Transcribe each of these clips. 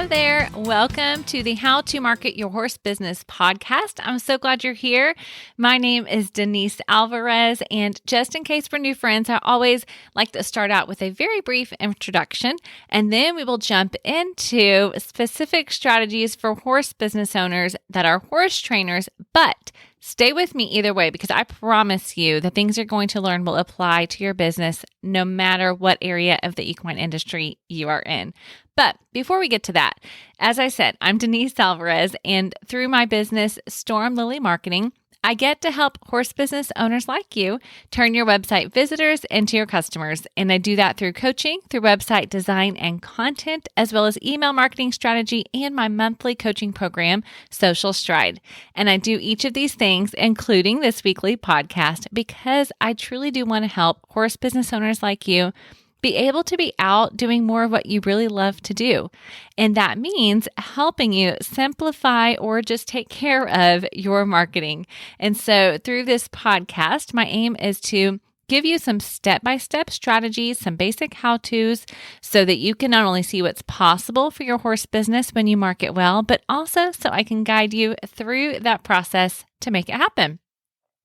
Hello there. Welcome to the How to Market Your Horse Business podcast. I'm so glad you're here. My name is Denise Alvarez, and just in case we're new friends, I always like to start out with a very brief introduction, and then we will jump into specific strategies for horse business owners that are horse trainers, but stay with me either way, because I promise you the things you're going to learn will apply to your business no matter what area of the equine industry you are in. But before we get to that, as I said, I'm Denise Alvarez, and through my business, Storm Lily Marketing, I get to help horse business owners like you turn your website visitors into your customers. And I do that through coaching, through website design and content, as well as email marketing strategy and my monthly coaching program, Social Stride. And I do each of these things, including this weekly podcast, because I truly do want to help horse business owners like you be able to be out doing more of what you really love to do. And that means helping you simplify or just take care of your marketing. And so through this podcast, my aim is to give you some step-by-step strategies, some basic how-tos, so that you can not only see what's possible for your horse business when you market well, but also so I can guide you through that process to make it happen.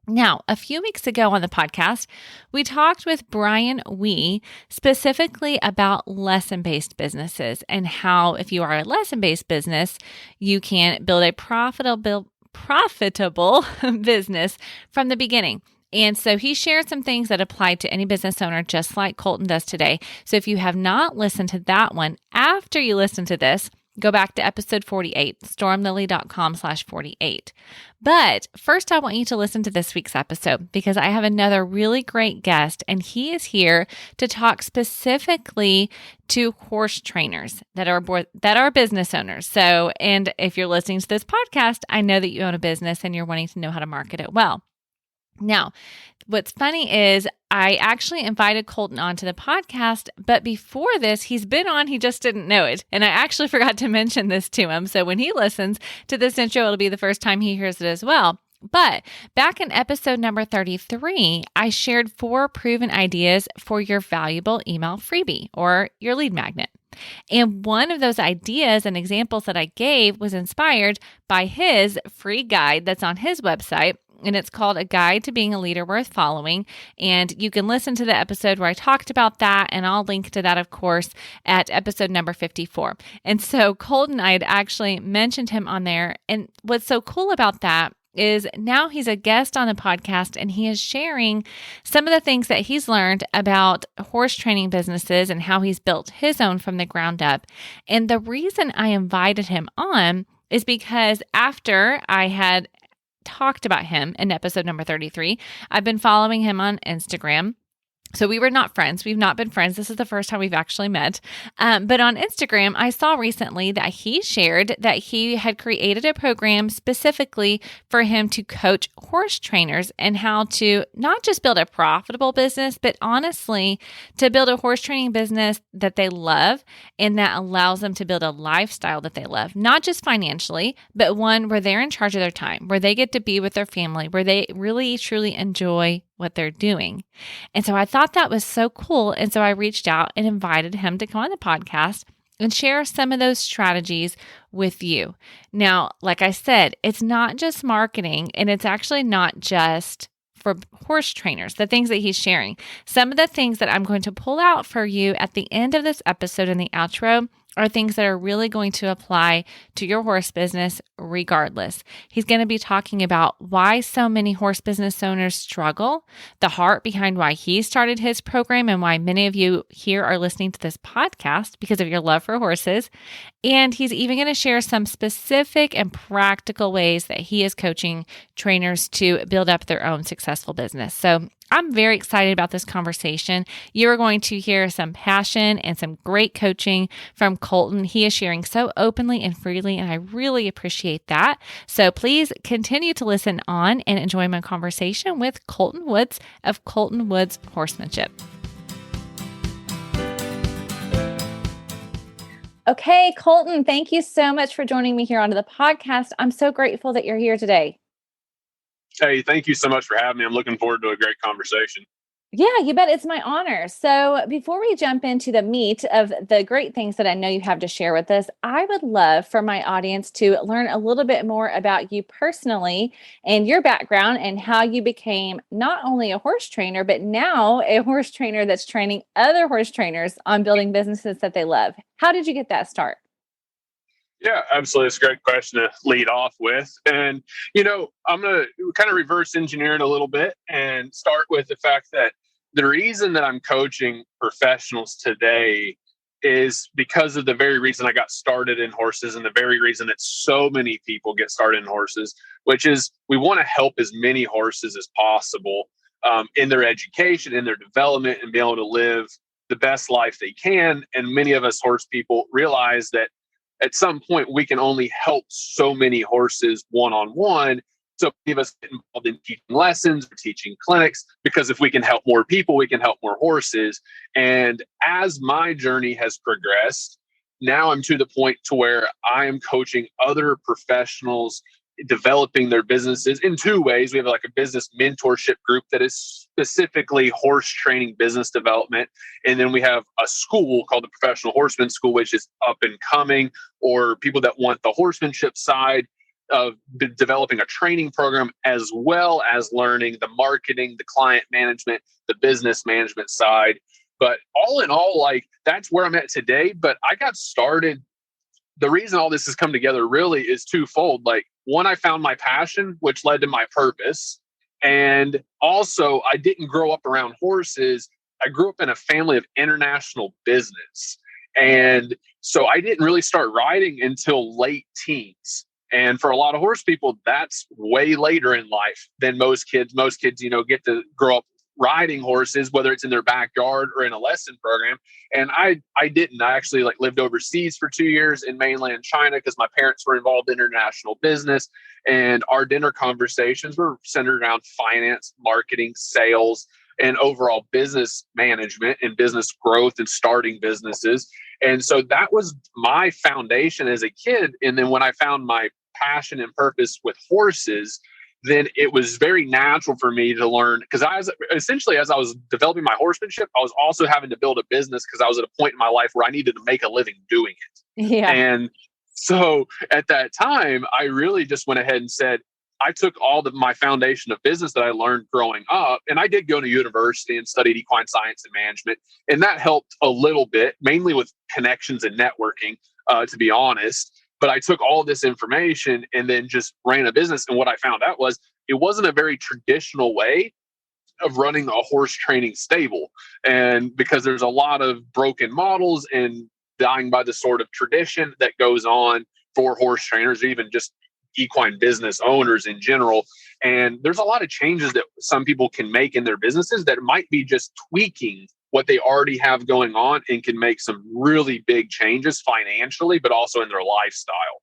Now, a few weeks ago on the podcast, we talked with Brian Wee specifically about lesson-based businesses and how if you are a lesson-based business, you can build a profitable business from the beginning. And so he shared some things that apply to any business owner, just like Colton does today. So if you have not listened to that one, after you listen to this, go back to episode 48, stormlily.com/48. But first, I want you to listen to this week's episode because I have another really great guest, and he is here to talk specifically to horse trainers that are business owners. So, and if you're listening to this podcast, I know that you own a business and you're wanting to know how to market it well. Now, what's funny is I actually invited Colton onto the podcast, but before this, he's been on, he just didn't know it. And I actually forgot to mention this to him. So when he listens to this intro, it'll be the first time he hears it as well. But back in episode number 33, I shared 4 proven ideas for your valuable email freebie or your lead magnet. And one of those ideas and examples that I gave was inspired by his free guide that's on his website. And it's called A Guide to Being a Leader Worth Following. And you can listen to the episode where I talked about that. And I'll link to that, of course, at episode number 54. And so Colton, I had actually mentioned him on there. And what's so cool about that is now he's a guest on the podcast and he is sharing some of the things that he's learned about horse training businesses and how he's built his own from the ground up. And the reason I invited him on is because after I had talked about him in episode number 33. I've been following him on Instagram. So we were not friends. We've not been friends. This is the first time we've actually met. But on Instagram, I saw recently that he shared that he had created a program specifically for him to coach horse trainers and how to not just build a profitable business, but honestly, to build a horse training business that they love and that allows them to build a lifestyle that they love, not just financially, but one where they're in charge of their time, where they get to be with their family, where they really, truly enjoy what they're doing. And so I thought that was so cool. And so I reached out and invited him to come on the podcast and share some of those strategies with you. Now, like I said, it's not just marketing, and it's actually not just for horse trainers, the things that he's sharing. Some of the things that I'm going to pull out for you at the end of this episode in the outro are things that are really going to apply to your horse business regardless. He's going to be talking about why so many horse business owners struggle, the heart behind why he started his program and why many of you here are listening to this podcast because of your love for horses. And he's even going to share some specific and practical ways that he is coaching trainers to build up their own successful business. So I'm very excited about this conversation. You are going to hear some passion and some great coaching from Colton. He is sharing so openly and freely, and I really appreciate that. So please continue to listen on and enjoy my conversation with Colton Woods of Colton Woods Horsemanship. Okay, Colton, thank you so much for joining me here onto the podcast. I'm so grateful that you're here today. Hey, thank you so much for having me. I'm looking forward to a great conversation. Yeah, you bet. It's my honor. So, before we jump into the meat of the great things that I know you have to share with us, I would love for my audience to learn a little bit more about you personally and your background and how you became not only a horse trainer, but now a horse trainer that's training other horse trainers on building businesses that they love. How did you get that start? Yeah, absolutely. It's a great question to lead off with. And, I'm going to kind of reverse engineer it a little bit and start with the fact that the reason that I'm coaching professionals today is because of the very reason I got started in horses and the very reason that so many people get started in horses, which is we want to help as many horses as possible in their education, in their development, and be able to live the best life they can. And many of us horse people realize that at some point we can only help so many horses one-on-one. So many of us get involved in teaching lessons or teaching clinics, because if we can help more people, we can help more horses. And as my journey has progressed, now I'm to the point to where I am coaching other professionals developing their businesses in two ways. We have like a business mentorship group that is specifically horse training business development. And then we have a school called the Professional Horseman School, which is up and coming, or people that want the horsemanship side of developing a training program, as well as learning the marketing, the client management, the business management side. But all in all, like that's where I'm at today. But I got started, the reason all this has come together really is twofold. Like, one, I found my passion, which led to my purpose. And also, I didn't grow up around horses. I grew up in a family of international business. And so I didn't really start riding until late teens. And for a lot of horse people, that's way later in life than most kids. Most kids, get to grow up riding horses, whether it's in their backyard or in a lesson program. And I didn't. I actually lived overseas for 2 years in mainland China because my parents were involved in international business, and our dinner conversations were centered around finance, marketing, sales, and overall business management and business growth and starting businesses. And so that was my foundation as a kid. And then when I found my passion and purpose with horses, then it was very natural for me to learn, because as I was developing my horsemanship, I was also having to build a business because I was at a point in my life where I needed to make a living doing it. Yeah. And so at that time, I really just went ahead and said, I took all of my foundation of business that I learned growing up, and I did go to university and studied equine science and management. And that helped a little bit, mainly with connections and networking, to be honest. But I took all this information and then just ran a business. And what I found out was it wasn't a very traditional way of running a horse training stable. And because there's a lot of broken models and dying by the sort of tradition that goes on for horse trainers, even just equine business owners in general. And there's a lot of changes that some people can make in their businesses that might be just tweaking what they already have going on, and can make some really big changes financially, but also in their lifestyle.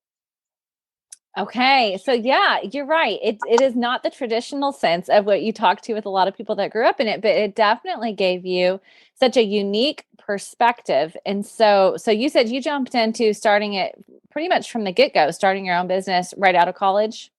Okay. So yeah, you're right. It is not the traditional sense of what you talk to with a lot of people that grew up in it, but it definitely gave you such a unique perspective. And so you said you jumped into starting it pretty much from the get-go, starting your own business right out of college.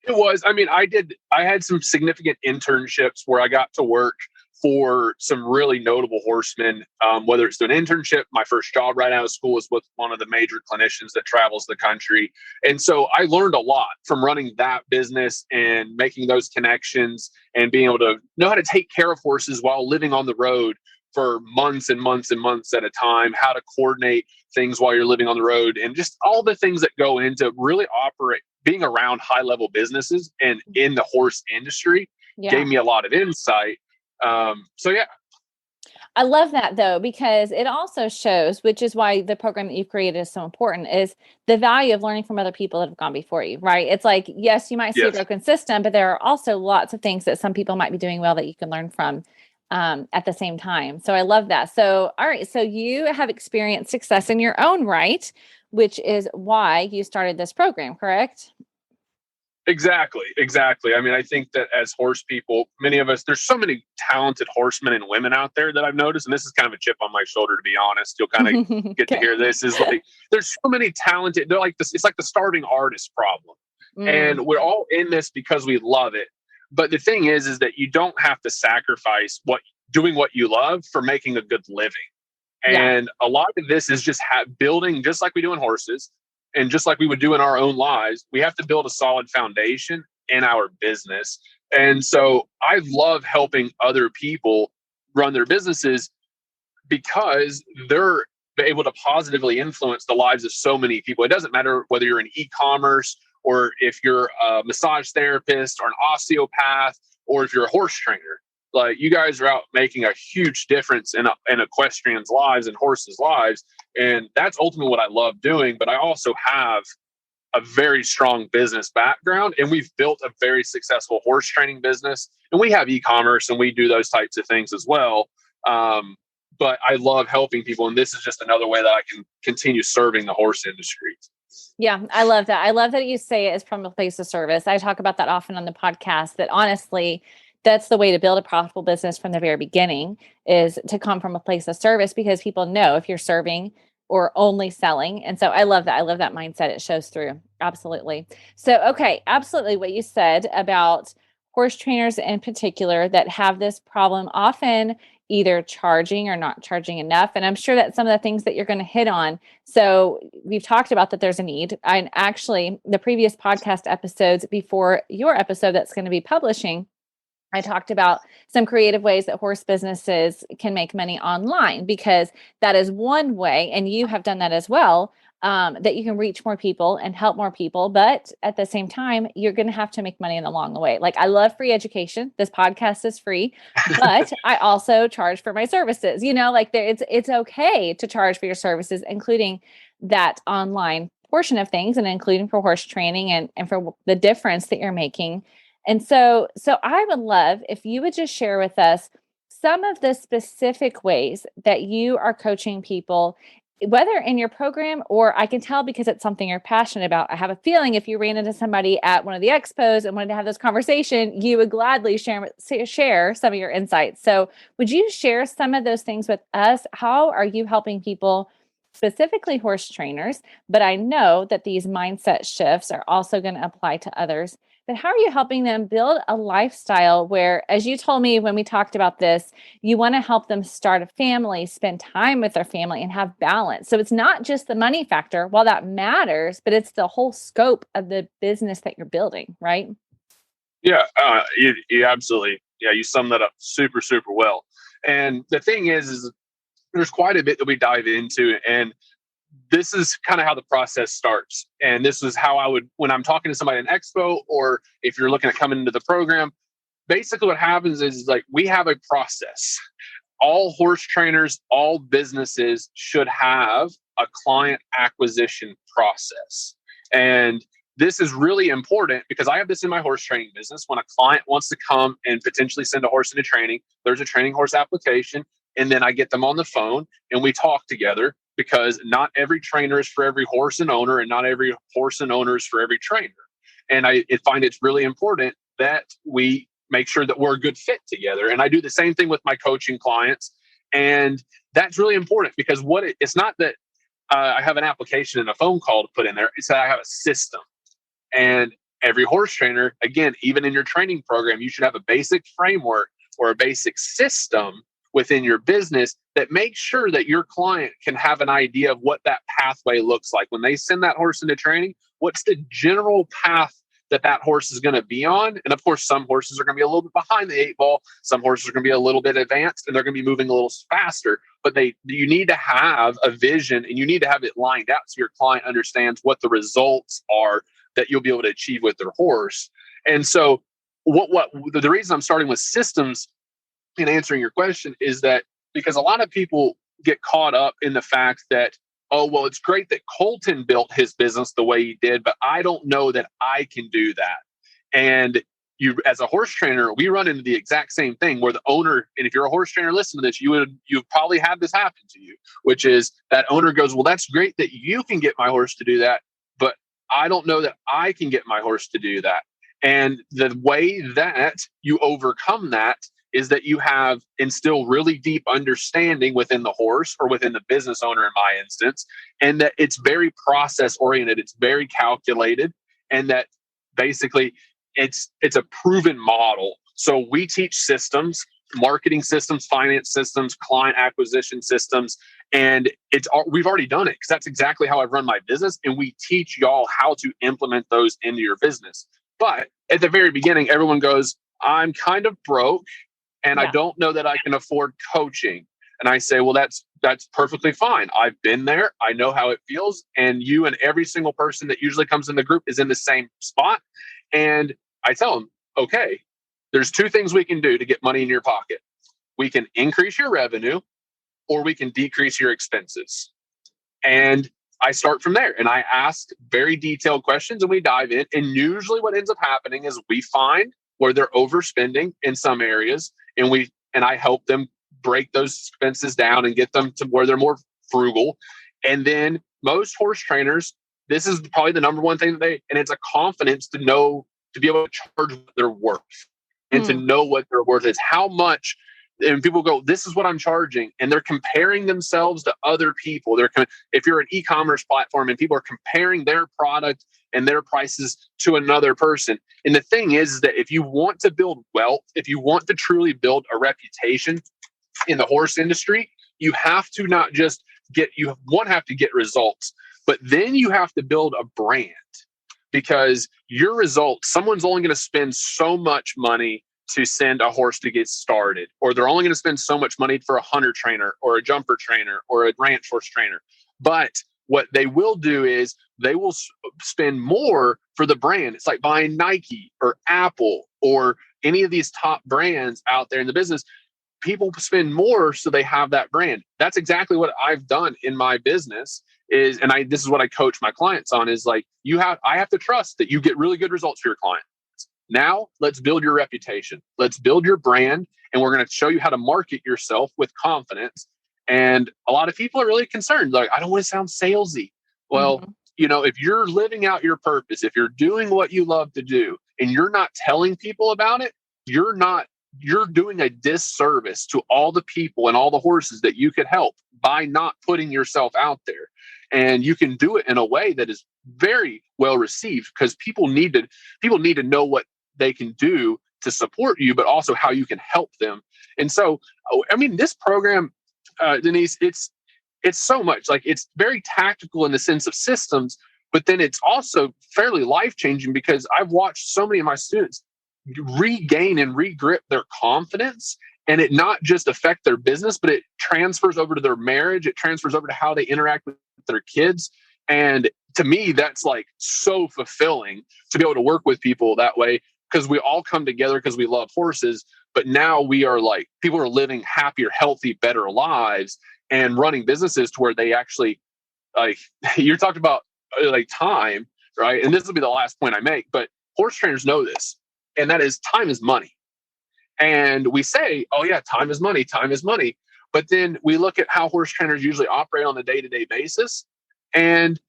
It was, I had some significant internships where I got to work for some really notable horsemen, whether it's doing an internship. My first job right out of school was with one of the major clinicians that travels the country. And so I learned a lot from running that business and making those connections and being able to know how to take care of horses while living on the road for months and months and months at a time, how to coordinate things while you're living on the road, and just all the things that go into really operate, being around high level businesses and in the horse industry. Yeah. Gave me a lot of insight. So yeah. I love that though, because it also shows, which is why the program that you've created is so important, is the value of learning from other people that have gone before you, right? It's like, yes, you might see a broken system, but there are also lots of things that some people might be doing well that you can learn from at the same time. So I love that. So, all right. So you have experienced success in your own right, which is why you started this program, correct? Exactly. I think that as horse people, many of us, there's so many talented horsemen and women out there that I've noticed, and this is kind of a chip on my shoulder, to be honest. You'll kind of get to hear this, is like, there's so many talented, they're like this, it's like the starving artist problem. And we're all in this because we love it. But the thing is that you don't have to sacrifice doing what you love for making a good living. Yeah. And a lot of this is just building, just like we do in horses and just like we would do in our own lives. We have to build a solid foundation in our business. And so I love helping other people run their businesses because they're able to positively influence the lives of so many people. It doesn't matter whether you're in e-commerce or if you're a massage therapist or an osteopath or if you're a horse trainer. Like, you guys are out making a huge difference in equestrians' lives and horses' lives. And that's ultimately what I love doing. But I also have a very strong business background, and we've built a very successful horse training business. And we have e-commerce and we do those types of things as well. But I love helping people. And this is just another way that I can continue serving the horse industry. Yeah, I love that. I love that you say it is from a place of service. I talk about that often on the podcast, that honestly, that's the way to build a profitable business from the very beginning, is to come from a place of service, because people know if you're serving or only selling. And so I love that. I love that mindset. It shows through. Absolutely. So, okay, absolutely what you said about horse trainers in particular that have this problem, often either charging or not charging enough. And I'm sure that's some of the things that you're going to hit on. So we've talked about that there's a need. And actually, the previous podcast episodes before your episode that's going to be publishing, I talked about some creative ways that horse businesses can make money online, because that is one way, and you have done that as well, that you can reach more people and help more people. But at the same time, you're going to have to make money along the way. Like, I love free education. This podcast is free, but I also charge for my services. Like, it's okay to charge for your services, including that online portion of things, and including for horse training and for the difference that you're making. And so I would love if you would just share with us some of the specific ways that you are coaching people, whether in your program, or I can tell because it's something you're passionate about. I have a feeling if you ran into somebody at one of the expos and wanted to have this conversation, you would gladly share some of your insights. So would you share some of those things with us? How are you helping people, specifically horse trainers? But I know that these mindset shifts are also going to apply to others. But how are you helping them build a lifestyle where, as you told me when we talked about this, you want to help them start a family, spend time with their family, and have balance? So it's not just the money factor, while that matters, but it's the whole scope of the business that you're building, right? Yeah, you absolutely. Yeah, you summed that up super, super well. And the thing is there's quite a bit that we dive into, and this is kind of how the process starts. And this is how I would, when I'm talking to somebody in expo, or if you're looking at coming into the program, basically what happens is, like, we have a process. All horse trainers, all businesses should have a client acquisition process. And this is really important because I have this in my horse training business. When a client wants to come and potentially send a horse into training, there's a training horse application. And then I get them on the phone and we talk together, because not every trainer is for every horse and owner, and not every horse and owner is for every trainer. And I find it's really important that we make sure that we're a good fit together. And I do the same thing with my coaching clients. And that's really important, because it's not that I have an application and a phone call to put in there. It's that I have a system. And every horse trainer, again, even in your training program, you should have a basic framework or a basic system within your business that makes sure that your client can have an idea of what that pathway looks like. When they send that horse into training, what's the general path that horse is going to be on? And of course, some horses are going to be a little bit behind the 8 ball. Some horses are going to be a little bit advanced, and they're going to be moving a little faster. But you need to have a vision, and you need to have it lined out so your client understands what the results are that you'll be able to achieve with their horse. And so the reason I'm starting with systems in answering your question is that because a lot of people get caught up in the fact that, oh, well, it's great that Colton built his business the way he did, but I don't know that I can do that. And you, as a horse trainer, we run into the exact same thing where the owner, and if you're a horse trainer listening to this, you've probably had this happen to you, which is that owner goes, well, that's great that you can get my horse to do that, but I don't know that I can get my horse to do that. And the way that you overcome that is that you have instill really deep understanding within the horse, or within the business owner in my instance, and that it's very process oriented, it's very calculated, and that basically it's a proven model. So we teach systems, marketing systems, finance systems, client acquisition systems, and we've already done it because that's exactly how I've run my business. And we teach y'all how to implement those into your business. But at the very beginning, everyone goes, I'm kind of broke and I don't know that I can afford coaching. And I say, well, that's perfectly fine. I've been there. I know how it feels. And you and every single person that usually comes in the group is in the same spot. And I tell them, okay, there's two things we can do to get money in your pocket. We can increase your revenue or we can decrease your expenses. And I start from there and I ask very detailed questions and we dive in. And usually what ends up happening is we find where they're overspending in some areas and I help them break those expenses down and get them to where they're more frugal. And then most horse trainers, this is probably the number one thing and it's a confidence to be able to charge what they're worth and to know what their worth is. How much, and people go, this is what I'm charging. And they're comparing themselves to other people. If you're an e-commerce platform and people are comparing their product and their prices to another person. And the thing is that if you want to build wealth, if you want to truly build a reputation in the horse industry, you have to not just have to get results, but then you have to build a brand. Because your results, someone's only going to spend so much money to send a horse to get started, or they're only going to spend so much money for a hunter trainer or a jumper trainer or a ranch horse trainer. But what they will do is they will spend more for the brand. It's like buying Nike or Apple or any of these top brands out there in the business. People spend more so they have that brand. That's exactly what I've done in my business. This is what I coach my clients on is like, I have to trust that you get really good results for your client. Now let's build your reputation. Let's build your brand. And we're going to show you how to market yourself with confidence. And a lot of people are really concerned. Like, I don't want to sound salesy. Well, if you're living out your purpose, if you're doing what you love to do and you're not telling people about it, you're doing a disservice to all the people and all the horses that you could help by not putting yourself out there. And you can do it in a way that is very well received because people need to know what they can do to support you, but also how you can help them. And so, this program, Denise, it's so much like it's very tactical in the sense of systems, but then it's also fairly life-changing because I've watched so many of my students regain and regrip their confidence and it not just affect their business, but it transfers over to their marriage. It transfers over to how they interact with their kids. And to me, that's like so fulfilling to be able to work with people that way because we all come together because we love horses. But now we are like, people are living happier, healthy, better lives and running businesses to where they actually like, you're talking about like time, right? And this will be the last point I make, but horse trainers know this. And that is time is money. And we say, oh yeah, time is money, time is money. But then we look at how horse trainers usually operate on a day-to-day basis. And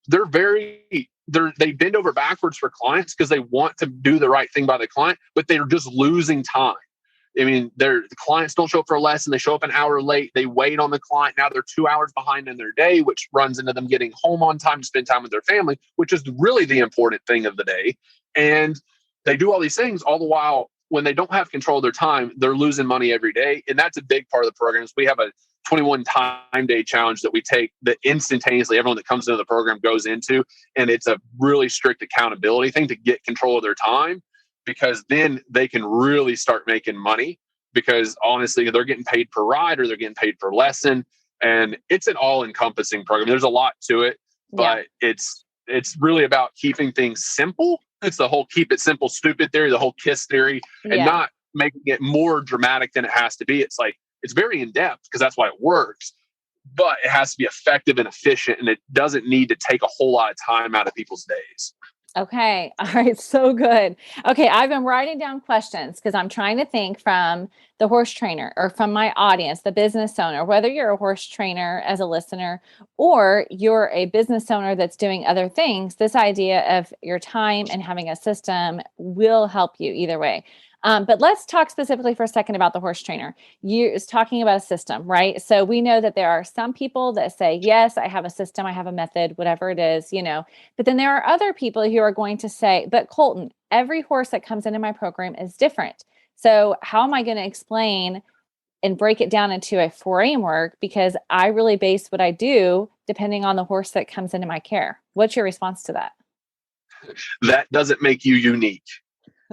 they bend over backwards for clients because they want to do the right thing by the client, but they're just losing time. The clients don't show up for a lesson. They show up an hour late. They wait on the client. Now they're 2 hours behind in their day, which runs into them getting home on time to spend time with their family, which is really the important thing of the day. And they do all these things all the while when they don't have control of their time, they're losing money every day. And that's a big part of the program. We have a 21 time day challenge that we take that instantaneously everyone that comes into the program goes into. And it's a really strict accountability thing to get control of their time because then they can really start making money because honestly, they're getting paid per ride or they're getting paid per lesson. And it's an all encompassing program. There's a lot to it, but it's really about keeping things simple. It's the whole keep it simple, stupid theory, the whole KISS theory, and not making it more dramatic than it has to be. It's like, it's very in depth because that's why it works, but it has to be effective and efficient. And it doesn't need to take a whole lot of time out of people's days. Okay. All right. So good. Okay. I've been writing down questions because I'm trying to think from the horse trainer or from my audience, the business owner, whether you're a horse trainer as a listener or you're a business owner that's doing other things, this idea of your time and having a system will help you either way. But let's talk specifically for a second about the horse trainer. You is talking about a system, right? So we know that there are some people that say, yes, I have a system, I have a method, whatever it is, but then there are other people who are going to say, but Colton, every horse that comes into my program is different. So how am I going to explain and break it down into a framework? Because I really base what I do depending on the horse that comes into my care. What's your response to that? That doesn't make you unique.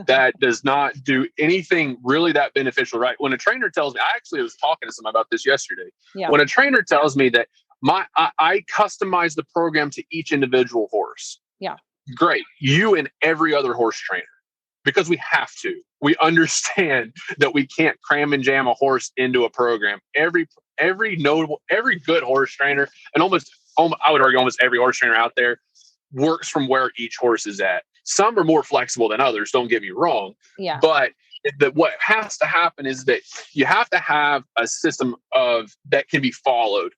That does not do anything really that beneficial, right? When a trainer tells me, I actually was talking to someone about this yesterday. Yeah. When a trainer tells me that I customize the program to each individual horse. Yeah. Great. You and every other horse trainer, because we have to. We understand that we can't cram and jam a horse into a program. Every good horse trainer, and I would argue almost every horse trainer out there works from where each horse is at. Some are more flexible than others, don't get me wrong. Yeah. But what has to happen is that you have to have a system that can be followed.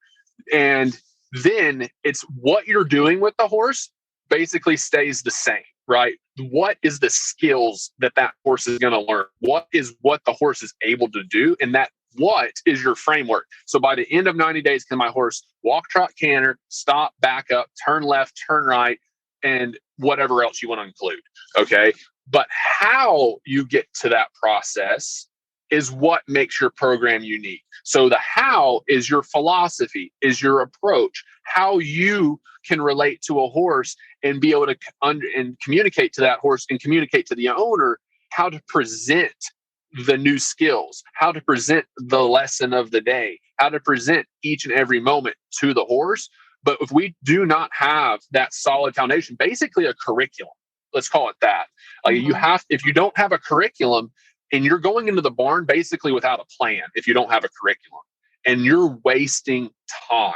And then it's what you're doing with the horse basically stays the same, right? What is the skills that horse is going to learn? What the horse is able to do? And that what is your framework? So by the end of 90 days, can my horse walk, trot, canter, stop, back up, turn left, turn right, and whatever else you want to include? Okay. But how you get to that process is what makes your program unique. So the how is your philosophy, is your approach, how you can relate to a horse and be able to and communicate to that horse and communicate to the owner how to present the new skills, how to present the lesson of the day, how to present each and every moment to the horse. But if we do not have that solid foundation, basically a curriculum, let's call it that. If you don't have a curriculum, and you're going into the barn basically without a plan, if you don't have a curriculum, and you're wasting time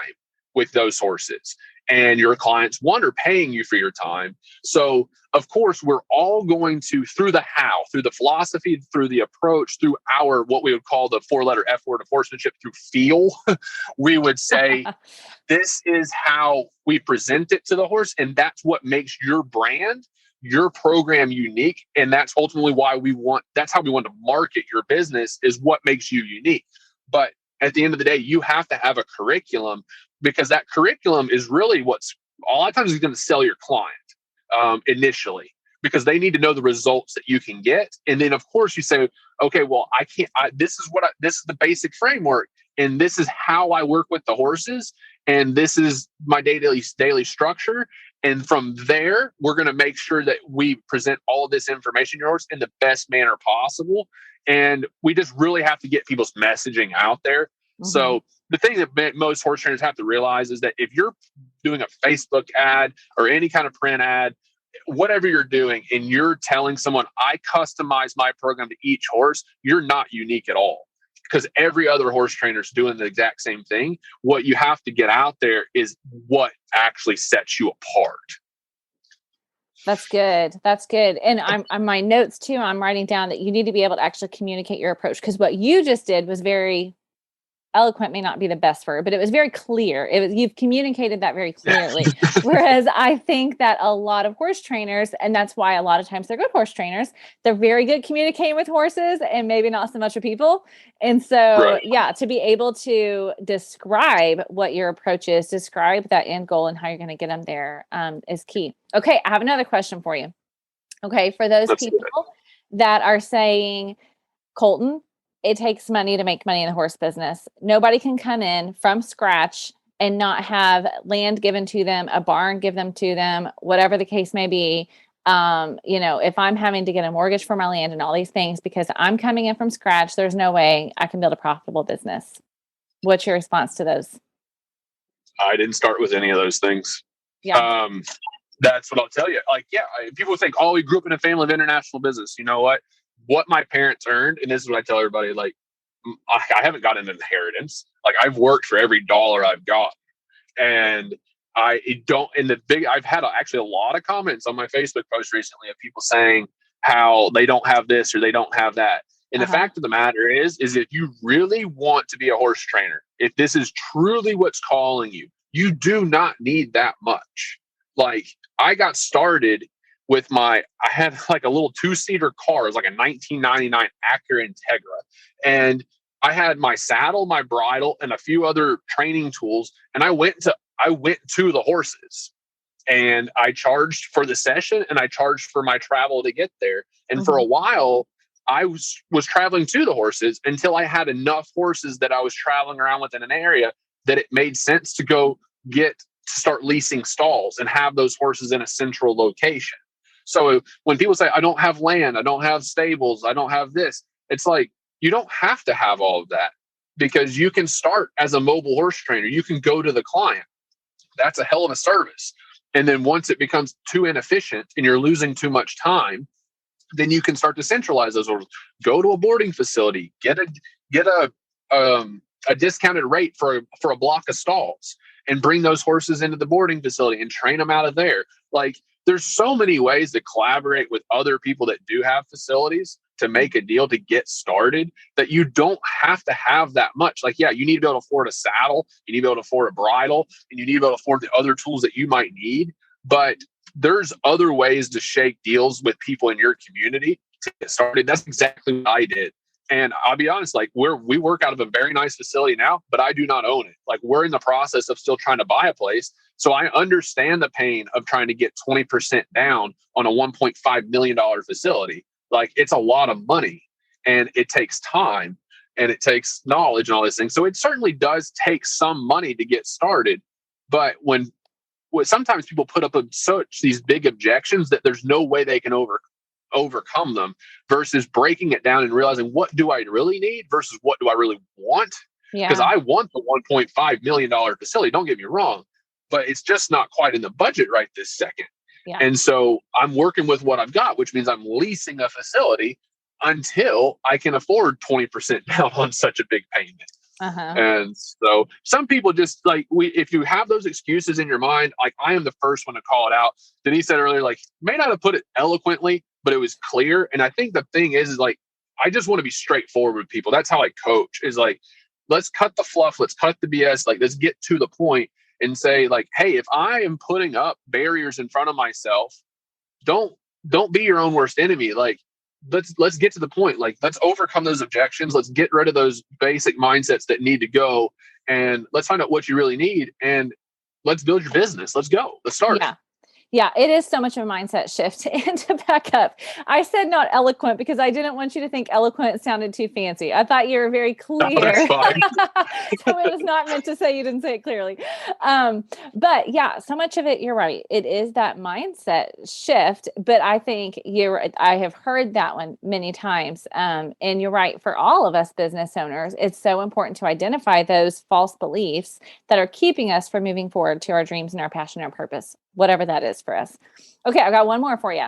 with those horses, and your clients, one, are paying you for your time. So of course, we're all going to, through the how, through the philosophy, through the approach, through what we would call the 4-letter F word of horsemanship, through feel, we would say, this is how we present it to the horse. And that's what makes your brand, your program unique. And that's ultimately that's how we want to market your business, is what makes you unique. But at the end of the day, you have to have a curriculum, because that curriculum is really what's a lot of times is going to sell your client initially, because they need to know the results that you can get. And then of course you say, okay, well, this is the basic framework, and this is how I work with the horses, and this is my daily structure. And from there, we're going to make sure that we present all of this information to your horse in the best manner possible. And we just really have to get people's messaging out there. Mm-hmm. So the thing that most horse trainers have to realize is that if you're doing a Facebook ad or any kind of print ad, whatever you're doing, and you're telling someone, I customize my program to each horse, you're not unique at all, because every other horse trainer is doing the exact same thing. What you have to get out there is what actually sets you apart. That's good. That's good. And I'm on my notes too, I'm writing down that you need to be able to actually communicate your approach, because what you just did was very eloquent, may not be the best word, but it was very clear. You've communicated that very clearly. Whereas I think that a lot of horse trainers, and that's why a lot of times they're good horse trainers, they're very good communicating with horses and maybe not so much with people. And so, to be able to describe what your approach is, describe that end goal and how you're going to get them there is key. Okay. I have another question for you. Okay. For those people that are saying, Colton, it takes money to make money in the horse business. Nobody can come in from scratch and not have land given to them, a barn given to them, whatever the case may be. If I'm having to get a mortgage for my land and all these things because I'm coming in from scratch, there's no way I can build a profitable business. What's your response to those? I didn't start with any of those things. Yeah. That's what I'll tell you. People think, we grew up in a family of international business. You know what my parents earned, and this is what I tell everybody, I haven't got an inheritance. I've worked for every dollar I've got. And I've had actually a lot of comments on my Facebook post recently of people saying how they don't have this or they don't have that. And the fact of the matter is if you really want to be a horse trainer, if this is truly what's calling you, you do not need that much. I got started with I had a little 2-seater car. It was like a 1999 Acura Integra. And I had my saddle, my bridle, and a few other training tools. And I went to the horses. and I charged for the session and I charged for my travel to get there. And for a while, I was traveling to the horses until I had enough horses that I was traveling around within an area that it made sense to go start leasing stalls and have those horses in a central location. So when people say, I don't have land, I don't have stables, I don't have this, it's like, you don't have to have all of that, because you can start as a mobile horse trainer. You can go to the client. That's a hell of a service. And then once it becomes too inefficient and you're losing too much time, then you can start to centralize those orders. Go to a boarding facility, get a discounted rate for a block of stalls, and bring those horses into the boarding facility and train them out of there. Like, there's so many ways to collaborate with other people that do have facilities to make a deal to get started, that you don't have to have that much. Like, yeah, you need to be able to afford a saddle, you need to be able to afford a bridle, and you need to be able to afford the other tools that you might need. But there's other ways to shake deals with people in your community to get started. That's exactly what I did. And I'll be honest, like, we work out of a very nice facility now, but I do not own it. Like, we're in the process of still trying to buy a place. So I understand the pain of trying to get 20% down on a $1.5 million facility. Like, it's a lot of money, and it takes time, and it takes knowledge and all these things. So it certainly does take some money to get started. But when sometimes people put up these big objections that there's no way they can overcome them, versus breaking it down and realizing, what do I really need versus what do I really want? Because I want the $1.5 million facility, don't get me wrong, but it's just not quite in the budget right this second. Yeah. And so I'm working with what I've got, which means I'm leasing a facility until I can afford 20% down on such a big payment. And so some people just like, if you have those excuses in your mind, like, I am the first one to call it out. Denise said earlier, like, may not have put it eloquently, but it was clear. And I think the thing is like, I just want to be straightforward with people. That's how I coach, is like, let's cut the fluff. Let's cut the BS. Like, let's get to the point and say, like, hey, if I am putting up barriers in front of myself, don't be your own worst enemy. Like, let's get to the point. Like, let's overcome those objections. Let's get rid of those basic mindsets that need to go, and let's find out what you really need, and let's build your business. Let's go. Let's start. Yeah, it is so much of a mindset shift. And to back up, I said not eloquent because I didn't want you to think eloquent sounded too fancy. I thought you were very clear. No, that's fine. So it was not meant to say you didn't say it clearly. But yeah, so much of it, you're right. It is that mindset shift. But I think I have heard that one many times. And you're right. For all of us business owners, it's so important to identify those false beliefs that are keeping us from moving forward to our dreams and our passion and our purpose, whatever that is for us. Okay, I got one more for you.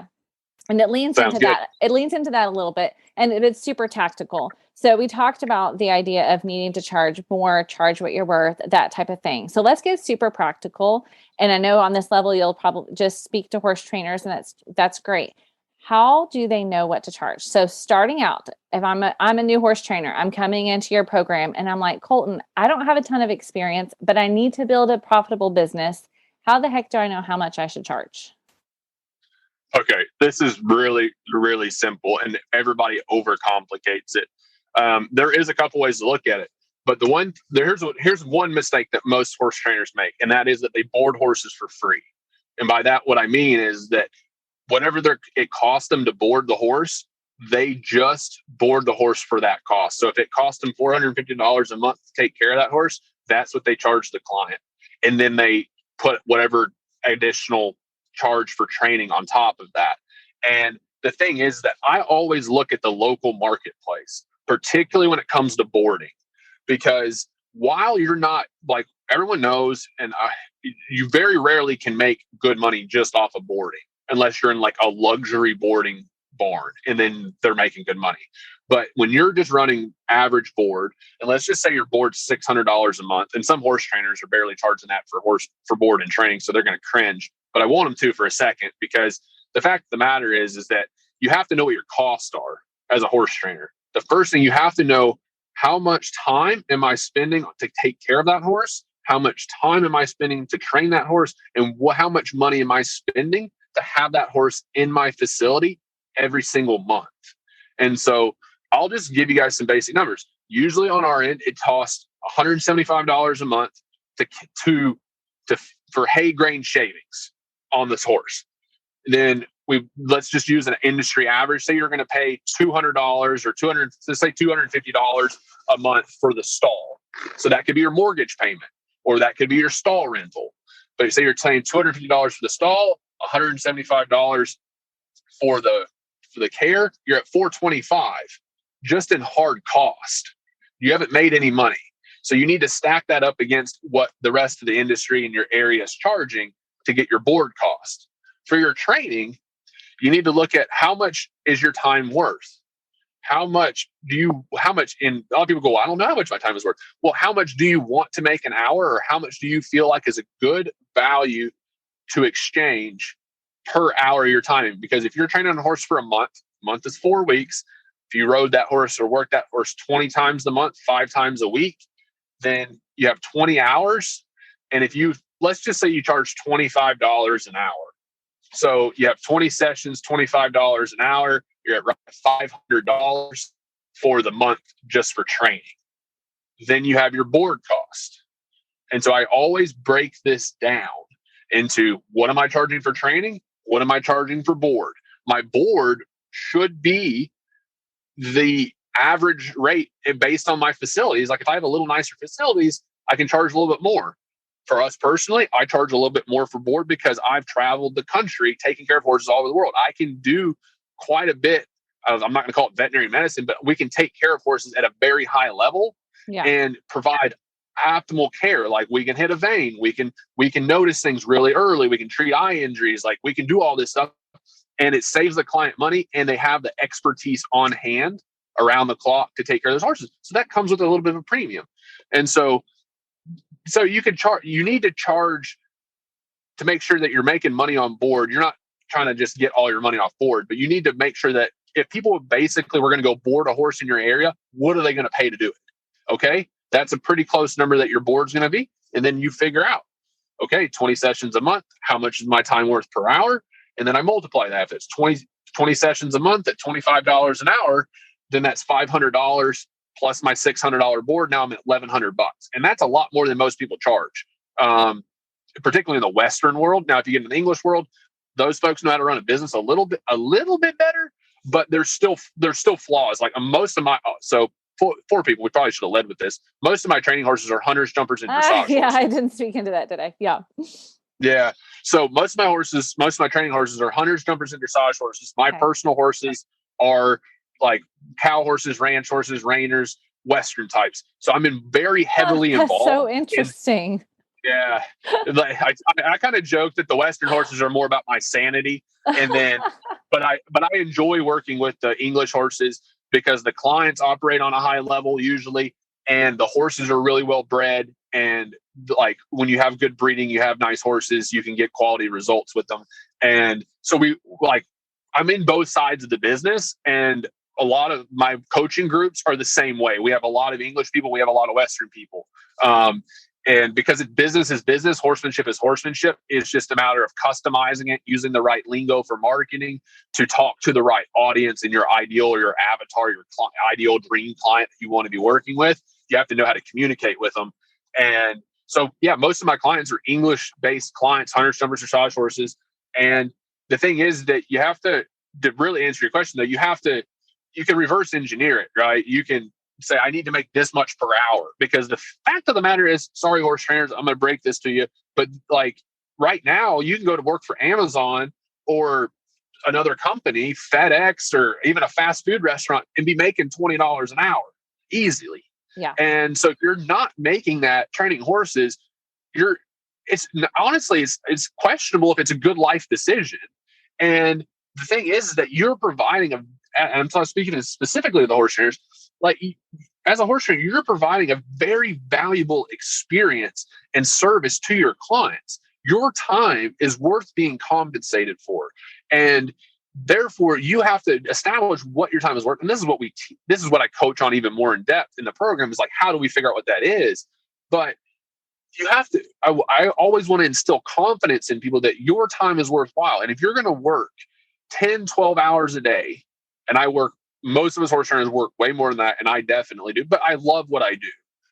And it leans into that. It leans into that a little bit, and it's super tactical. So we talked about the idea of needing to charge more, charge what you're worth, that type of thing. So let's get super practical. And I know on this level, you'll probably just speak to horse trainers, and that's great. How do they know what to charge? So starting out, if I'm a new horse trainer, I'm coming into your program, and I'm like, Colton, I don't have a ton of experience, but I need to build a profitable business. How the heck do I know how much I should charge? Okay, this is really, really simple, and everybody overcomplicates it. There is a couple ways to look at it, but here's one mistake that most horse trainers make, and that is that they board horses for free. And by that, what I mean is that whatever it costs them to board the horse, they just board the horse for that cost. So if it costs them $450 a month to take care of that horse, that's what they charge the client, and then they put whatever additional charge for training on top of that. And the thing is that I always look at the local marketplace, particularly when it comes to boarding, because while you're not, like, everyone knows, and you very rarely can make good money just off of boarding, unless you're in like a luxury boarding barn, and then they're making good money. But when you're just running average board, and let's just say your board's $600 a month, and some horse trainers are barely charging that for board and training, so they're going to cringe. But I want them to for a second, because the fact of the matter is that you have to know what your costs are as a horse trainer. The first thing you have to know, how much time am I spending to take care of that horse? How much time am I spending to train that horse? And how much money am I spending to have that horse in my facility every single month? And so I'll just give you guys some basic numbers. Usually on our end, it costs $175 a month for hay grain shavings on this horse. Then let's just use an industry average. Say you're going to pay $200 or let's say $250 a month for the stall. So that could be your mortgage payment, or that could be your stall rental. But say you're paying $250 for the stall, $175 for the care. You're at $425 just in hard cost. You haven't made any money. So you need to stack that up against what the rest of the industry in your area is charging to get your board cost. For your training, you need to look at how much is your time worth? How much, and a lot of people go, well, I don't know how much my time is worth. Well, how much do you want to make an hour, or how much do you feel like is a good value to exchange per hour of your time? Because if you're training a horse for a month is 4 weeks. If you rode that horse or worked that horse 20 times a month, 5 times a week, then you have 20 hours. And let's just say you charge $25 an hour. So you have 20 sessions, $25 an hour. You're at $500 for the month just for training. Then you have your board cost. And so I always break this down into, what am I charging for training? What am I charging for board? My board should be the average rate based on my facilities. Like if I have a little nicer facilities, I can charge a little bit more. For us personally, I charge a little bit more for board because I've traveled the country taking care of horses all over the world. I can do quite a bit of, I'm not going to call it veterinary medicine, but we can take care of horses at a very high level and provide optimal care. Like we can hit a vein, we can notice things really early, we can treat eye injuries, like we can do all this stuff, and it saves the client money, and they have the expertise on hand around the clock to take care of those horses. So that comes with a little bit of a premium. And so you need to charge to make sure that you're making money on board. You're not trying to just get all your money off board, but you need to make sure that if people basically were going to go board a horse in your area, what are they going to pay to do it? Okay. That's a pretty close number that your board's going to be. And then you figure out, okay, 20 sessions a month, how much is my time worth per hour? And then I multiply that. If it's 20 sessions a month at $25 an hour, then that's $500 plus my $600 board. Now I'm at $1,100. And that's a lot more than most people charge, particularly in the Western world. Now, if you get in the English world, those folks know how to run a business a little bit better, but there's still flaws. Like most of my, four people, we probably should have led with this. Most of my training horses are hunters, jumpers, and dressage Yeah, horses. I didn't speak into that, did I? Yeah. Yeah. So most of my training horses are hunters, jumpers, and dressage horses. My personal horses are like cow horses, ranch horses, reiners, Western types. So I'm very heavily involved. So interesting. Yeah. I kind of joke that the Western horses are more about my sanity. And then, but I enjoy working with the English horses because the clients operate on a high level usually, and the horses are really well bred. And like when you have good breeding, you have nice horses, you can get quality results with them. And so I'm in both sides of the business, and a lot of my coaching groups are the same way. We have a lot of English people, we have a lot of Western people. And because business is business, horsemanship is horsemanship, it's just a matter of customizing it, using the right lingo for marketing to talk to the right audience and your ideal or your avatar, your ideal dream client that you want to be working with. You have to know how to communicate with them. And so, yeah, most of my clients are English-based clients, hunters, jumpers, dressage horses. And the thing is that you have to really answer your question, though, you can reverse engineer it, right? You can say, I need to make this much per hour, because the fact of the matter is, sorry, horse trainers, I'm going to break this to you, but like right now you can go to work for Amazon or another company, FedEx, or even a fast food restaurant and be making $20 an hour easily. Yeah. And so if you're not making that training horses, it's questionable if it's a good life decision. And the thing is that you're providing and I'm speaking specifically to the horse trainers, like as a horse trainer, you're providing a very valuable experience and service to your clients. Your time is worth being compensated for. And therefore you have to establish what your time is worth. And this is what I coach on even more in depth in the program, is like, how do we figure out what that is? But you have to, I always want to instill confidence in people that your time is worthwhile. And if you're going to work 10, 12 hours a day, and most of us horse trainers work way more than that, and I definitely do, but I love what I do.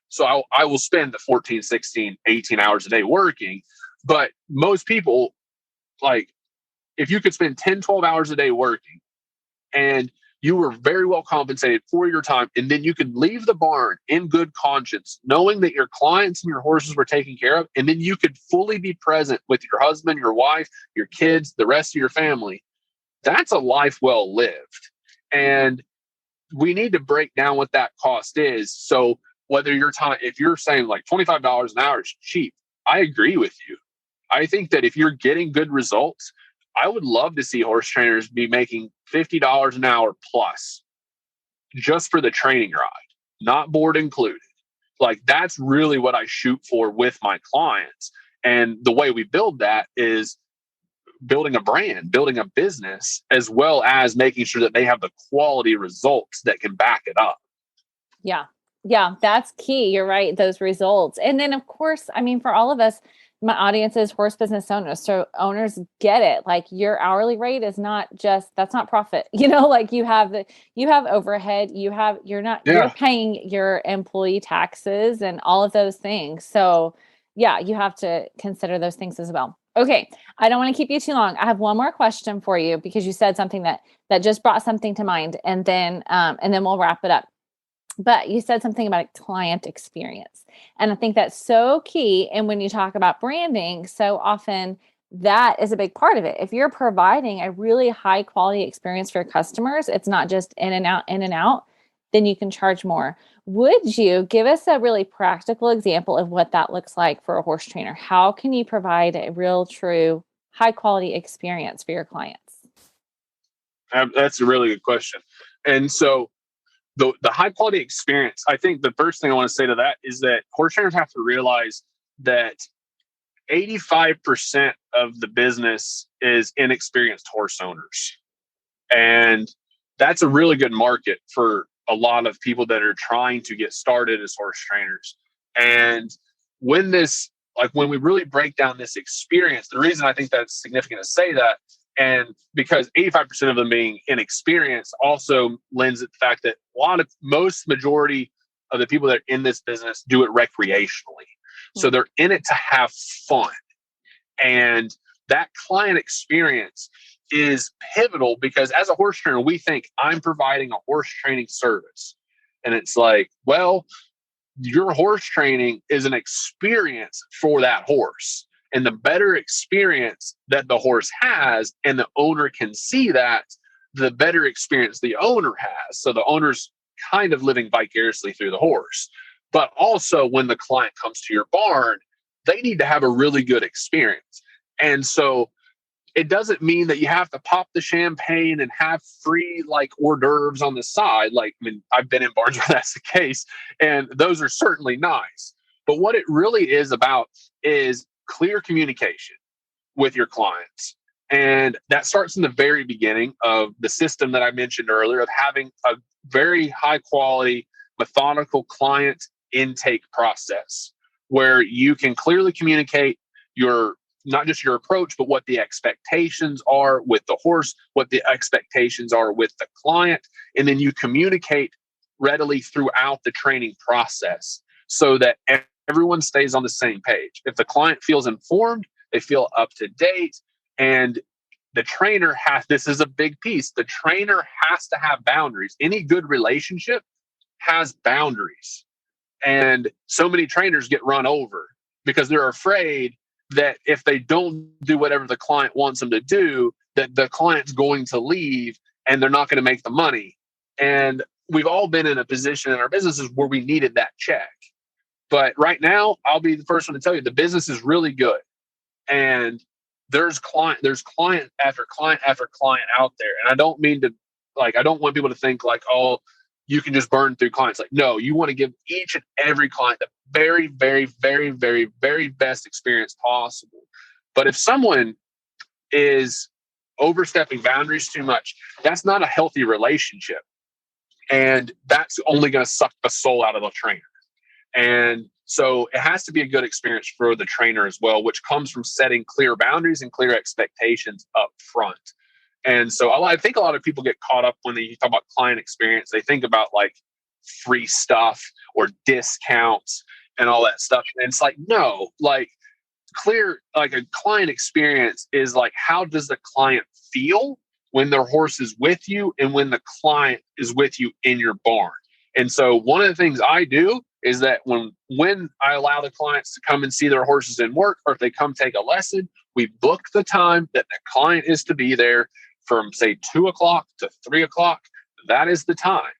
So I will spend the 14, 16, 18 hours a day working. But most people like if you could spend 10, 12 hours a day working and you were very well compensated for your time, and then you could leave the barn in good conscience, knowing that your clients and your horses were taken care of, and then you could fully be present with your husband, your wife, your kids, the rest of your family. That's a life well lived. And we need to break down what that cost is. So whether your time, if you're saying like $25 an hour is cheap, I agree with you. I think that if you're getting good results, I would love to see horse trainers be making $50 an hour plus just for the training ride, not board included. Like that's really what I shoot for with my clients. And the way we build that is building a brand, building a business, as well as making sure that they have the quality results that can back it up. Yeah. Yeah. That's key. You're right. Those results. And then of course, I mean, for all of us, my audience is horse business owners. So owners get it. Like your hourly rate is not just, that's not profit, like you have overhead, you're paying your employee taxes and all of those things. So yeah, you have to consider those things as well. Okay. I don't want to keep you too long. I have one more question for you because you said something that just brought something to mind, and then we'll wrap it up. But you said something about a client experience. And I think that's so key. And when you talk about branding, so often that is a big part of it. If you're providing a really high quality experience for your customers, it's not just in and out, then you can charge more. Would you give us a really practical example of what that looks like for a horse trainer? How can you provide a real, true, high quality experience for your clients? That's a really good question. And so the high quality experience, I think the first thing I want to say to that is that horse trainers have to realize that 85% of the business is inexperienced horse owners. And that's a really good market for a lot of people that are trying to get started as horse trainers. And when we really break down this experience, the reason I think that's significant to say that, and because 85% of them being inexperienced also lends it the fact that majority of the people that are in this business do it recreationally. So they're in it to have fun. And that client experience is pivotal because as a horse trainer, we think I'm providing a horse training service. And it's like, well, your horse training is an experience for that horse. And the better experience that the horse has and the owner can see that, the better experience the owner has. So the owner's kind of living vicariously through the horse. But also when the client comes to your barn, they need to have a really good experience. And so it doesn't mean that you have to pop the champagne and have free like hors d'oeuvres on the side. I've been in barns where that's the case, and those are certainly nice. But what it really is about is clear communication with your clients. And that starts in the very beginning of the system that I mentioned earlier of having a very high quality, methodical client intake process where you can clearly communicate not just your approach, but what the expectations are with the horse, what the expectations are with the client. And then you communicate readily throughout the training process so that everyone stays on the same page. If the client feels informed, they feel up to date, and the trainer this is a big piece. The trainer has to have boundaries. Any good relationship has boundaries. And so many trainers get run over because they're afraid that if they don't do whatever the client wants them to do, that the client's going to leave and they're not going to make the money. And we've all been in a position in our businesses where we needed that check. But right now, I'll be the first one to tell you, the business is really good. And there's client after client after client out there. And I don't mean to, I don't want people to think like, oh, you can just burn through clients. Like, no, you want to give each and every client the very, very, very, very, very best experience possible. But if someone is overstepping boundaries too much, that's not a healthy relationship. And that's only going to suck the soul out of the trainer. And so it has to be a good experience for the trainer as well, which comes from setting clear boundaries and clear expectations up front. And so I think a lot of people get caught up when they talk about client experience. They think about like free stuff or discounts and all that stuff. And it's like, no, like clear, like a client experience is like, how does the client feel when their horse is with you and when the client is with you in your barn? And so one of the things I do is that when I allow the clients to come and see their horses in work, or if they come take a lesson, we book the time that the client is to be there from say 2:00 to 3:00. That is the time.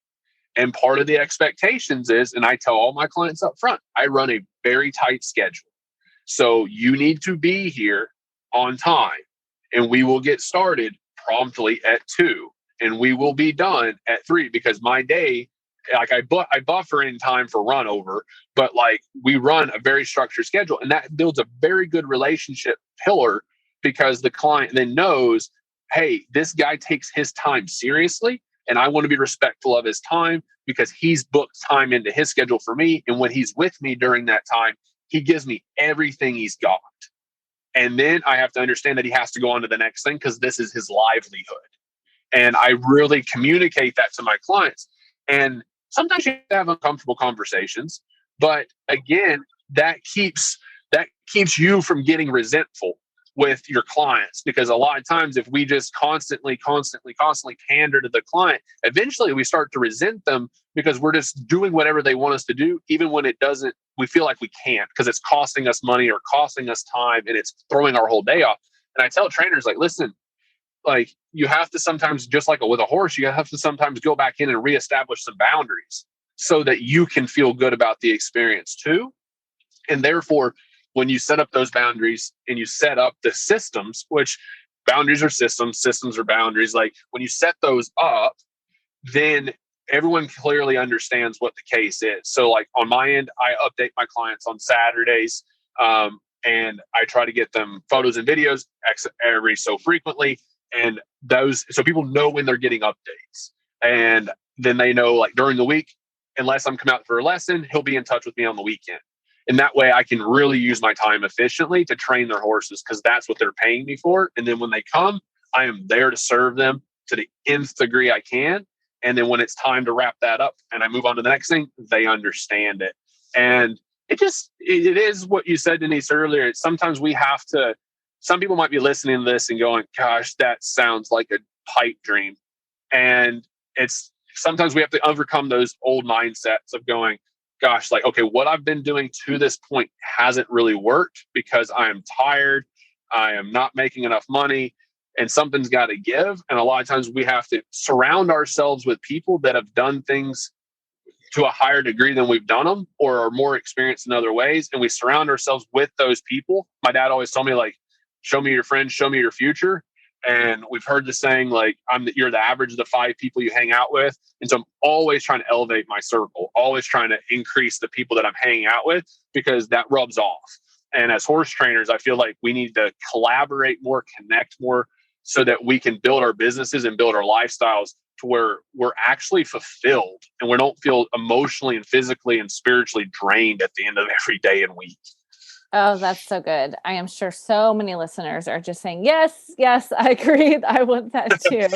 And part of the expectations is, and I tell all my clients up front, I run a very tight schedule. So you need to be here on time, and we will get started promptly at 2, and we will be done at 3, because my day, like I buffer in time for run over, but like we run a very structured schedule, and that builds a very good relationship pillar, because the client then knows, hey, this guy takes his time seriously, and I want to be respectful of his time because he's booked time into his schedule for me. And when he's with me during that time, he gives me everything he's got. And then I have to understand that he has to go on to the next thing because this is his livelihood. And I really communicate that to my clients. And sometimes you have uncomfortable conversations, but again, that keeps you from getting resentful with your clients, because a lot of times if we just constantly pander to the client, eventually we start to resent them because we're just doing whatever they want us to do, even when it doesn't, we feel like we can't because it's costing us money or costing us time and it's throwing our whole day off. And I tell trainers, like, listen, like you have to sometimes, just like with a horse, you have to sometimes go back in and reestablish some boundaries so that you can feel good about the experience too. And therefore, when you set up those boundaries and you set up the systems, which boundaries are systems, systems are boundaries. Like when you set those up, then everyone clearly understands what the case is. So like on my end, I update my clients on Saturdays, and I try to get them photos and videos every so frequently. And those, so people know when they're getting updates. And then they know like during the week, unless I'm coming out for a lesson, he'll be in touch with me on the weekend. And that way I can really use my time efficiently to train their horses because that's what they're paying me for. And then when they come, I am there to serve them to the nth degree I can. And then when it's time to wrap that up and I move on to the next thing, they understand it. And it is what you said, Denise, earlier. Sometimes we have to, some people might be listening to this and going, gosh, that sounds like a pipe dream. And it's sometimes we have to overcome those old mindsets of going, gosh, like, okay, what I've been doing to this point hasn't really worked because I am tired. I am not making enough money and something's got to give. And a lot of times we have to surround ourselves with people that have done things to a higher degree than we've done them or are more experienced in other ways. And we surround ourselves with those people. My dad always told me, like, show me your friends, show me your future. And we've heard the saying, like, you're the average of the 5 people you hang out with. And so I'm always trying to elevate my circle, always trying to increase the people that I'm hanging out with because that rubs off. And as horse trainers, I feel like we need to collaborate more, connect more so that we can build our businesses and build our lifestyles to where we're actually fulfilled and we don't feel emotionally and physically and spiritually drained at the end of every day and week. Oh, that's so good. I am sure so many listeners are just saying, yes, I agree. I want that too.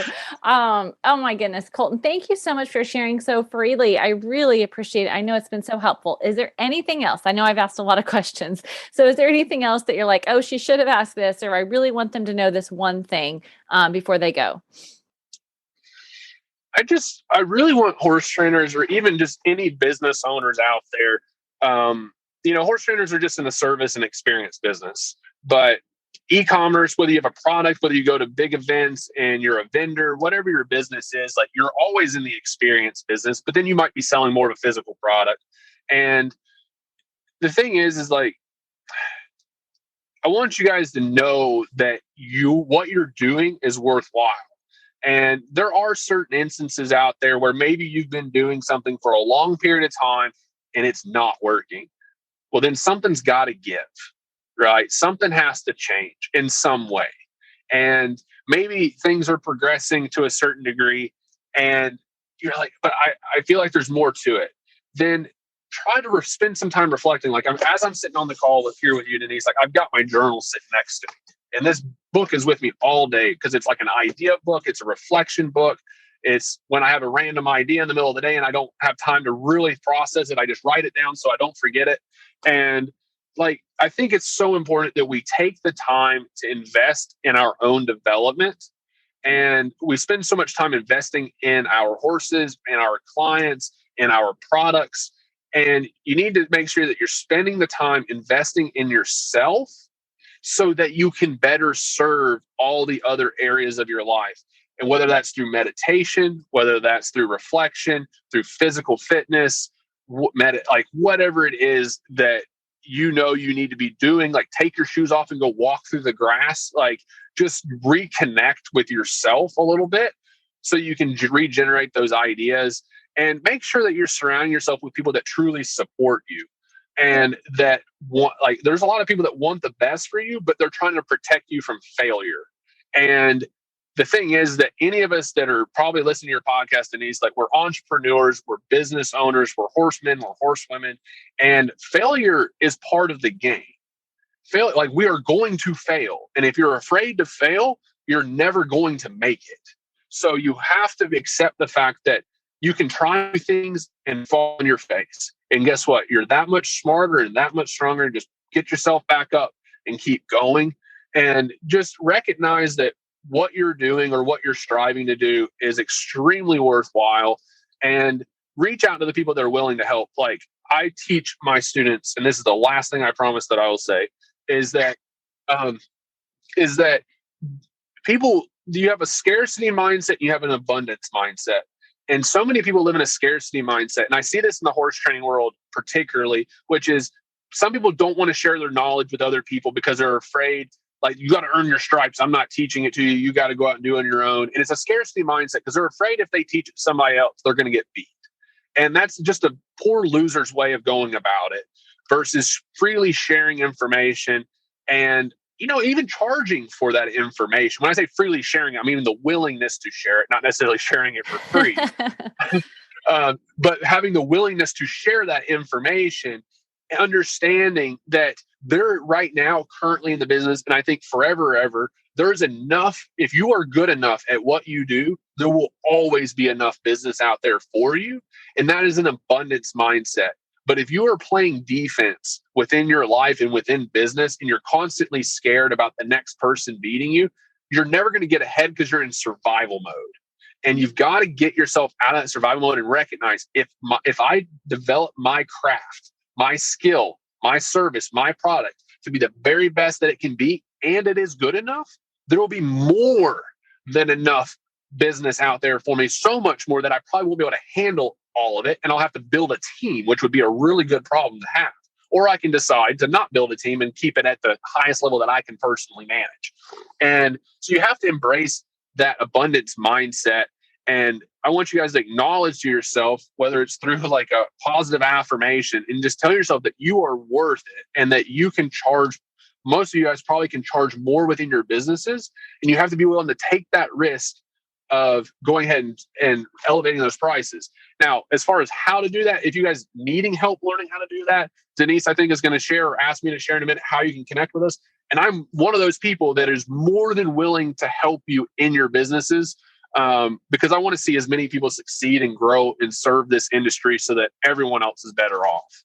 Oh my goodness, Colton, thank you so much for sharing so freely. I really appreciate it. I know it's been so helpful. Is there anything else? I know I've asked a lot of questions. So is there anything else that you're like, oh, she should have asked this, or I really want them to know this one thing before they go? I really want horse trainers or even just any business owners out there, horse trainers are just in the service and experience business, but e-commerce, whether you have a product, whether you go to big events and you're a vendor, whatever your business is, like you're always in the experience business, but then you might be selling more of a physical product. And the thing is like, I want you guys to know that what you're doing is worthwhile. And there are certain instances out there where maybe you've been doing something for a long period of time and it's not working. Well, then something's got to give, right? Something has to change in some way. And maybe things are progressing to a certain degree and you're like, but I feel like there's more to it. Then try to spend some time reflecting. Like as I'm sitting on the call here with you, Denise, like I've got my journal sitting next to me. And this book is with me all day because it's like an idea book. It's a reflection book. It's when I have a random idea in the middle of the day and I don't have time to really process it. I just write it down so I don't forget it. And like, I think it's so important that we take the time to invest in our own development. And we spend so much time investing in our horses and our clients and our products. And you need to make sure that you're spending the time investing in yourself so that you can better serve all the other areas of your life. And whether that's through meditation, whether that's through reflection, through physical fitness, like whatever it is that you need to be doing, like take your shoes off and go walk through the grass, like just reconnect with yourself a little bit so you can regenerate those ideas, and make sure that you're surrounding yourself with people that truly support you and that want, like, there's a lot of people that want the best for you, but they're trying to protect you from failure. And the thing is that any of us that are probably listening to your podcast, Denise, like, we're entrepreneurs, we're business owners, we're horsemen, we're horsewomen, and failure is part of the game. Like, we are going to fail. And if you're afraid to fail, you're never going to make it. So you have to accept the fact that you can try things and fall on your face. And guess what? You're that much smarter and that much stronger. Just get yourself back up and keep going. And just recognize that what you're doing or what you're striving to do is extremely worthwhile, and reach out to the people that are willing to help. Like, I teach my students, and this is the last thing I promise that I will say, is that people, you have a scarcity mindset, you have an abundance mindset. And so many people live in a scarcity mindset. And I see this in the horse training world particularly, which is some people don't want to share their knowledge with other people because they're afraid, like, you got to earn your stripes. I'm not teaching it to you. You got to go out and do it on your own. And it's a scarcity mindset because they're afraid if they teach it to somebody else, they're going to get beat. And that's just a poor loser's way of going about it, versus freely sharing information and, even charging for that information. When I say freely sharing, I mean the willingness to share it, not necessarily sharing it for free, but having the willingness to share that information, understanding that they're right now currently in the business, and I think forever, ever, there's enough. If you are good enough at what you do, there will always be enough business out there for you. And that is an abundance mindset. But if you are playing defense within your life and within business, and you're constantly scared about the next person beating you, you're never going to get ahead because you're in survival mode. And you've got to get yourself out of that survival mode and recognize, if I develop my craft, my skill, my service, my product to be the very best that it can be, and it is good enough, there will be more than enough business out there for me, so much more that I probably won't be able to handle all of it. And I'll have to build a team, which would be a really good problem to have. Or I can decide to not build a team and keep it at the highest level that I can personally manage. And so you have to embrace that abundance mindset. And I want you guys to acknowledge to yourself, whether it's through like a positive affirmation, and just tell yourself that you are worth it and that you can charge. Most of you guys probably can charge more within your businesses, and you have to be willing to take that risk of going ahead and elevating those prices. Now, as far as how to do that, if you guys needing help learning how to do that, Denise, I think, is going to share, or ask me to share in a minute, how you can connect with us. And I'm one of those people that is more than willing to help you in your businesses, because I want to see as many people succeed and grow and serve this industry so that everyone else is better off.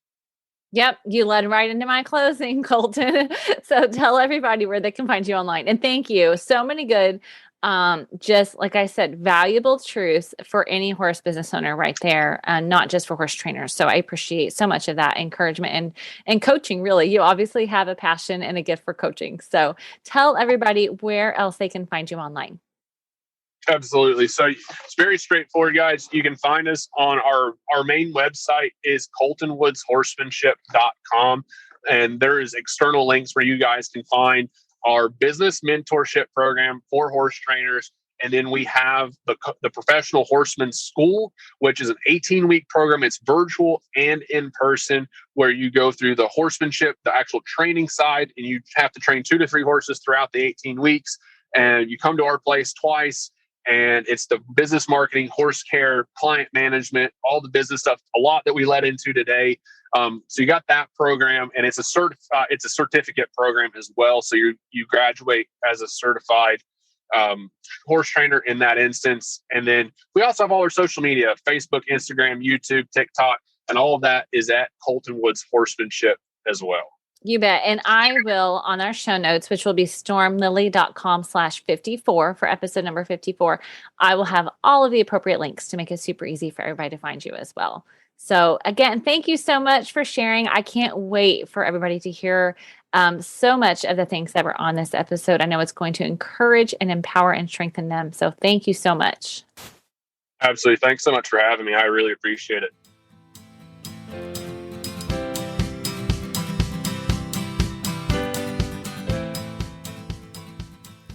Yep. You led right into my closing, Colton. So tell everybody where they can find you online. And thank you. So many good, just like I said, valuable truths for any horse business owner right there, and not just for horse trainers. So I appreciate so much of that encouragement and coaching. Really, you obviously have a passion and a gift for coaching. So tell everybody where else they can find you online. Absolutely. So it's very straightforward, guys. You can find us on our main website is coltonwoodshorsemanship.com. And there is external links where you guys can find our business mentorship program for horse trainers. And then we have the Professional Horseman School, which is an 18-week program. It's virtual and in person, where you go through the horsemanship, the actual training side, and you have to train 2 to 3 horses throughout the 18 weeks. And you come to our place twice. And it's the business marketing, horse care, client management, all the business stuff, a lot that we led into today. So you got that program, and it's a certificate program as well. So you graduate as a certified horse trainer in that instance. And then we also have all our social media: Facebook, Instagram, YouTube, TikTok, and all of that is at Colton Woods Horsemanship as well. You bet. And I will, on our show notes, which will be stormlily.com/54 for episode number 54, I will have all of the appropriate links to make it super easy for everybody to find you as well. So again, thank you so much for sharing. I can't wait for everybody to hear so much of the things that were on this episode. I know it's going to encourage and empower and strengthen them. So thank you so much. Absolutely. Thanks so much for having me. I really appreciate it.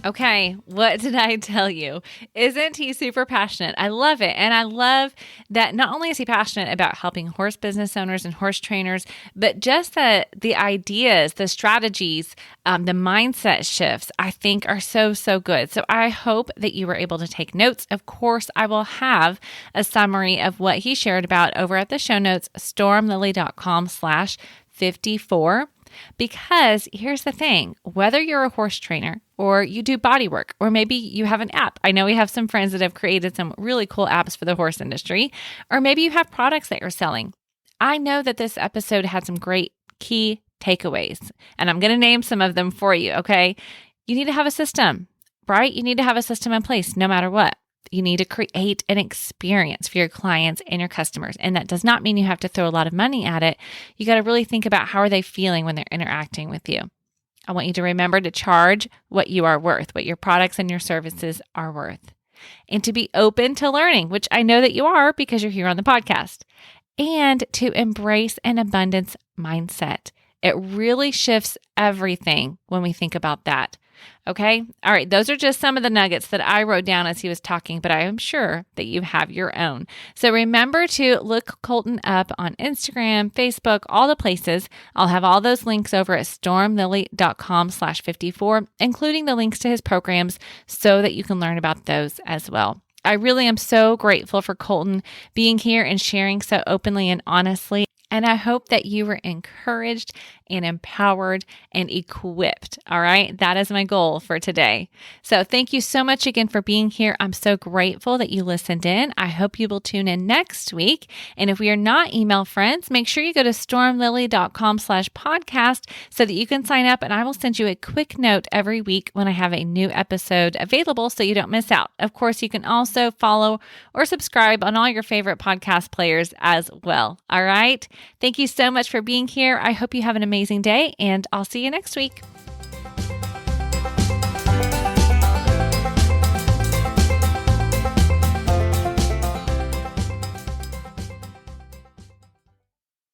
Okay, what did I tell you? Isn't he super passionate? I love it. And I love that not only is he passionate about helping horse business owners and horse trainers, but just the ideas, the strategies, the mindset shifts, I think are so, so good. So I hope that you were able to take notes. Of course, I will have a summary of what he shared about over at the show notes, stormlily.com/54. Because here's the thing, whether you're a horse trainer or you do body work, or maybe you have an app. I know we have some friends that have created some really cool apps for the horse industry, or maybe you have products that you're selling. I know that this episode had some great key takeaways, and I'm going to name some of them for you, okay? You need to have a system, right? You need to have a system in place no matter what. You need to create an experience for your clients and your customers. And that does not mean you have to throw a lot of money at it. You got to really think about how are they feeling when they're interacting with you. I want you to remember to charge what you are worth, what your products and your services are worth. And to be open to learning, which I know that you are because you're here on the podcast. And to embrace an abundance mindset. It really shifts everything when we think about that. Okay. All right. Those are just some of the nuggets that I wrote down as he was talking, but I am sure that you have your own. So remember to look Colton up on Instagram, Facebook, all the places. I'll have all those links over at stormlily.com/54, including the links to his programs so that you can learn about those as well. I really am so grateful for Colton being here and sharing so openly and honestly. And I hope that you were encouraged and empowered and equipped. All right. That is my goal for today. So thank you so much again for being here. I'm so grateful that you listened in. I hope you will tune in next week. And if we are not email friends, make sure you go to stormlily.com/podcast so that you can sign up, and I will send you a quick note every week when I have a new episode available so you don't miss out. Of course, you can also follow or subscribe on all your favorite podcast players as well. All right. Thank you so much for being here. I hope you have an amazing day, and I'll see you next week.